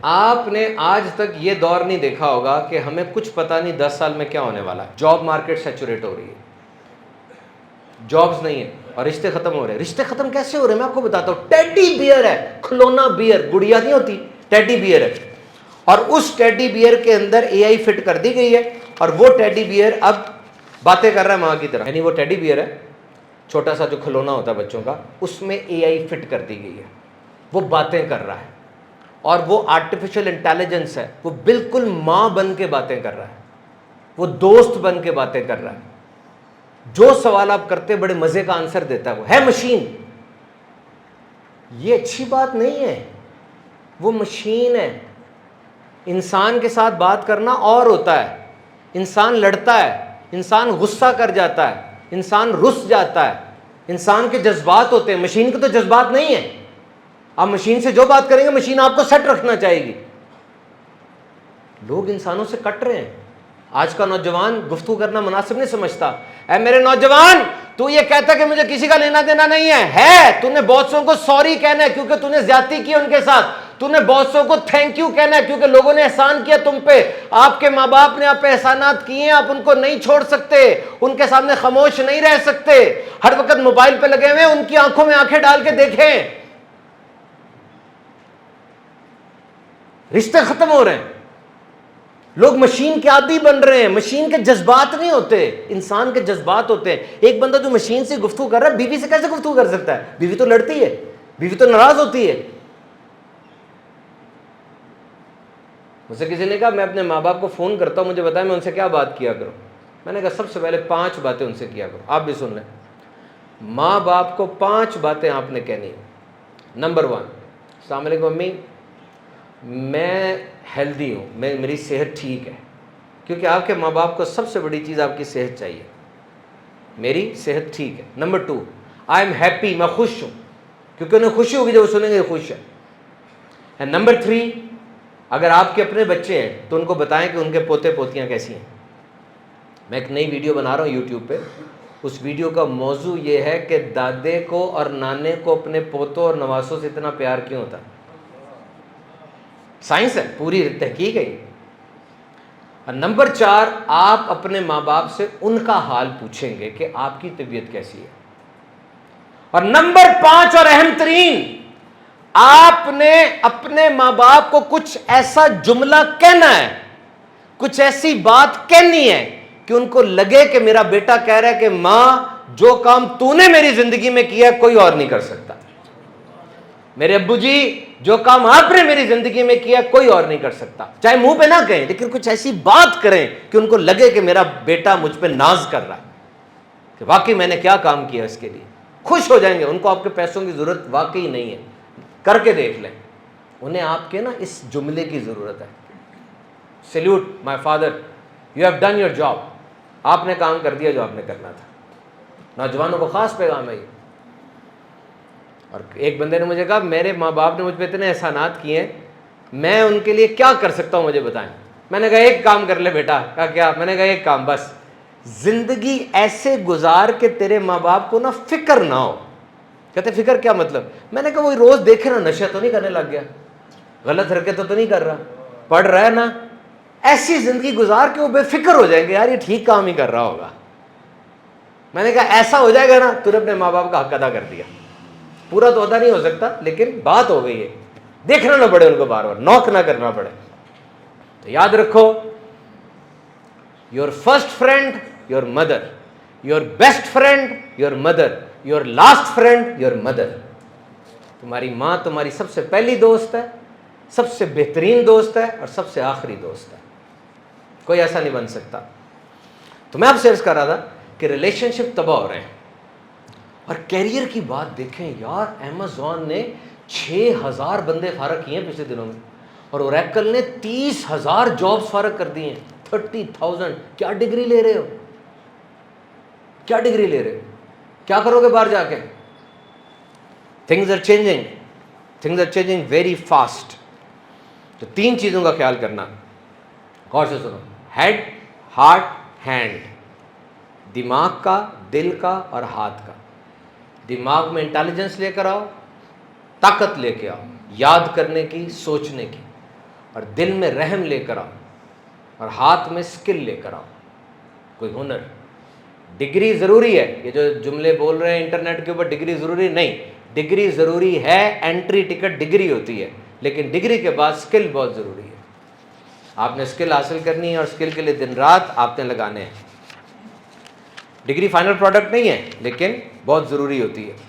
آپ نے آج تک یہ دور نہیں دیکھا ہوگا کہ ہمیں کچھ پتہ نہیں 10 سال میں کیا ہونے والا ہے. جاب مارکیٹ سیچوریٹ ہو رہی ہے, جابز نہیں ہے اور رشتے ختم ہو رہے ہیں. رشتے ختم کیسے ہو رہے ہیں میں آپ کو بتاتا ہوں. ٹیڈی بیئر ہے, کھلونا بیئر, گڑیا نہیں ہوتی, ٹیڈی بیئر ہے, اور اس ٹیڈی بیئر کے اندر اے آئی فٹ کر دی گئی ہے, اور وہ ٹیڈی بیئر اب باتیں کر رہا ہے ماں کی طرح. یعنی وہ ٹیڈی بیئر ہے, چھوٹا سا جو کھلونا ہوتا ہے بچوں کا, اس میں اے آئی فٹ کر دی گئی ہے, وہ باتیں کر رہا ہے, اور وہ آرٹیفیشل انٹیلیجنس ہے, وہ بالکل ماں بن کے باتیں کر رہا ہے, وہ دوست بن کے باتیں کر رہا ہے, جو سوال آپ کرتے بڑے مزے کا آنسر دیتا ہے. وہ ہے مشین. یہ اچھی بات نہیں ہے, وہ مشین ہے. انسان کے ساتھ بات کرنا اور ہوتا ہے. انسان لڑتا ہے, انسان غصہ کر جاتا ہے, انسان رس جاتا ہے, انسان کے جذبات ہوتے ہیں. مشین کے تو جذبات نہیں ہیں. آپ مشین سے جو بات کریں گے مشین آپ کو سیٹ رکھنا چاہے گی. لوگ انسانوں سے کٹ رہے ہیں. آج کا نوجوان گفتگو کرنا مناسب نہیں سمجھتا. اے میرے نوجوان, تو یہ کہتا کہ مجھے کسی کا لینا دینا نہیں ہے تو نے بہت سو کو سوری کہنا ہے کیونکہ تو نے زیادتی کی ان کے ساتھ. تو نے بہت سو کو تھینک یو کہنا ہے کیونکہ لوگوں نے احسان کیا تم پہ. آپ کے ماں باپ نے آپ پہ احسانات کیے ہیں, آپ ان کو نہیں چھوڑ سکتے, ان کے سامنے خاموش نہیں رہ سکتے. ہر وقت موبائل پہ لگے ہوئے, ان کی آنکھوں میں آنکھیں ڈال کے دیکھیں. رشتے ختم ہو رہے ہیں. لوگ مشین کے عادی بن رہے ہیں. مشین کے جذبات نہیں ہوتے, انسان کے جذبات ہوتے ہیں. ایک بندہ جو مشین سے گفتگو کر رہا ہے, بیوی سے کیسے گفتگو کر سکتا ہے؟ بیوی تو لڑتی ہے, بیوی تو ناراض ہوتی ہے. مجھ سے کسی نے کہا میں اپنے ماں باپ کو فون کرتا ہوں, مجھے بتائیں میں ان سے کیا بات کیا کروں. میں نے کہا سب سے پہلے 5 باتیں ان سے کیا کرو. آپ بھی سن لیں. ماں باپ کو 5 باتیں آپ نے کہنی ہیں. نمبر 1, السلام علیکم امی, میں ہیلدی ہوں, میری صحت ٹھیک ہے. کیونکہ آپ کے ماں باپ کو سب سے بڑی چیز آپ کی صحت چاہیے. میری صحت ٹھیک ہے. نمبر 2, آئی ایم ہیپی, میں خوش ہوں, کیونکہ انہیں خوشی ہوگی جب وہ سنیں گے خوش ہے. اینڈ نمبر 3, اگر آپ کے اپنے بچے ہیں تو ان کو بتائیں کہ ان کے پوتے پوتیاں کیسی ہیں. میں ایک نئی ویڈیو بنا رہا ہوں یوٹیوب پہ. اس ویڈیو کا موضوع یہ ہے کہ دادے کو اور نانے کو اپنے پوتوں اور نواسوں سے اتنا پیار کیوں ہوتا. سائنس ہے, پوری تحقیق ہے. اور نمبر 4, آپ اپنے ماں باپ سے ان کا حال پوچھیں گے کہ آپ کی طبیعت کیسی ہے. اور نمبر 5 اور اہم ترین, آپ نے اپنے ماں باپ کو کچھ ایسا جملہ کہنا ہے, کچھ ایسی بات کہنی ہے کہ ان کو لگے کہ میرا بیٹا کہہ رہا ہے کہ ماں جو کام تو نے میری زندگی میں کیا کوئی اور نہیں کر سکتا. میرے ابو جی جو کام آپ نے میری زندگی میں کیا کوئی اور نہیں کر سکتا. چاہے منہ پہ نہ کہیں لیکن کچھ ایسی بات کریں کہ ان کو لگے کہ میرا بیٹا مجھ پہ ناز کر رہا ہے, کہ واقعی میں نے کیا کام کیا اس کے لیے. خوش ہو جائیں گے. ان کو آپ کے پیسوں کی ضرورت واقعی نہیں ہے, کر کے دیکھ لیں. انہیں آپ کے نا اس جملے کی ضرورت ہے. Salute my father, you have done your job. آپ نے کام کر دیا جو آپ نے کرنا تھا. نوجوانوں کو خاص پیغام ہے یہ. اور ایک بندے نے مجھے کہا میرے ماں باپ نے مجھ پہ اتنے احسانات کیے ہیں, میں ان کے لیے کیا کر سکتا ہوں مجھے بتائیں. میں نے کہا ایک کام کر لے بیٹا. کہا کیا؟ میں نے کہا ایک کام بس, زندگی ایسے گزار کے تیرے ماں باپ کو نا فکر نہ ہو. کہتے فکر کیا مطلب؟ میں نے کہا وہی روز دیکھے نا, نشہ تو نہیں کرنے لگ گیا, غلط حرکتیں تو نہیں کر رہا, پڑھ رہا ہے نا. ایسی زندگی گزار کے وہ بے فکر ہو جائیں گے, یار یہ ٹھیک کام ہی کر رہا ہوگا. میں نے کہا ایسا ہو جائے گا نا تو نے اپنے ماں باپ کا حق ادا کر دیا. پورا تو ادا نہیں ہو سکتا لیکن بات ہو گئی ہے. دیکھنا نہ پڑے ان کو, بار بار نوک نہ کرنا پڑے. تو یاد رکھو, your first friend your mother, your best friend your mother, your last friend your mother. تمہاری ماں تمہاری سب سے پہلی دوست ہے, سب سے بہترین دوست ہے, اور سب سے آخری دوست ہے. کوئی ایسا نہیں بن سکتا. تو میں آپ سے عرض کر رہا تھا کہ ریلیشن شپ تباہ ہو رہے ہیں. اور کیریئر کی بات دیکھیں یار, ایمیزون نے 6000 بندے فارغ کیے ہیں پچھلے دنوں میں, اور اوریکل نے 30,000 جابز فارغ کر دی ہیں. 30,000. کیا ڈگری لے رہے ہو, کیا ڈگری لے رہے ہو, کیا کرو گے باہر جا کے؟ Things are changing, things are changing very fast. تو 3 چیزوں کا خیال کرنا, غور سے سنو. Head, heart, hand. دماغ کا, دل کا اور ہاتھ کا. دماغ میں انٹیلیجنس لے کر آؤ, طاقت لے کے آؤ, یاد کرنے کی, سوچنے کی. اور دل میں رحم لے کر آؤ اور ہاتھ میں اسکل لے کر آؤ، کوئی ہنر۔ ڈگری ضروری ہے، یہ جو جملے بول رہے ہیں انٹرنیٹ کے اوپر ڈگری ضروری نہیں، ڈگری ضروری ہے، انٹری ٹکٹ ڈگری ہوتی ہے، لیکن ڈگری کے بعد اسکل بہت ضروری ہے۔ آپ نے اسکل حاصل کرنی ہے اور اسکل کے لیے دن رات آپ نے لگانے ہیں۔ ڈگری فائنل پروڈکٹ نہیں ہے لیکن بہت ضروری ہوتی ہے۔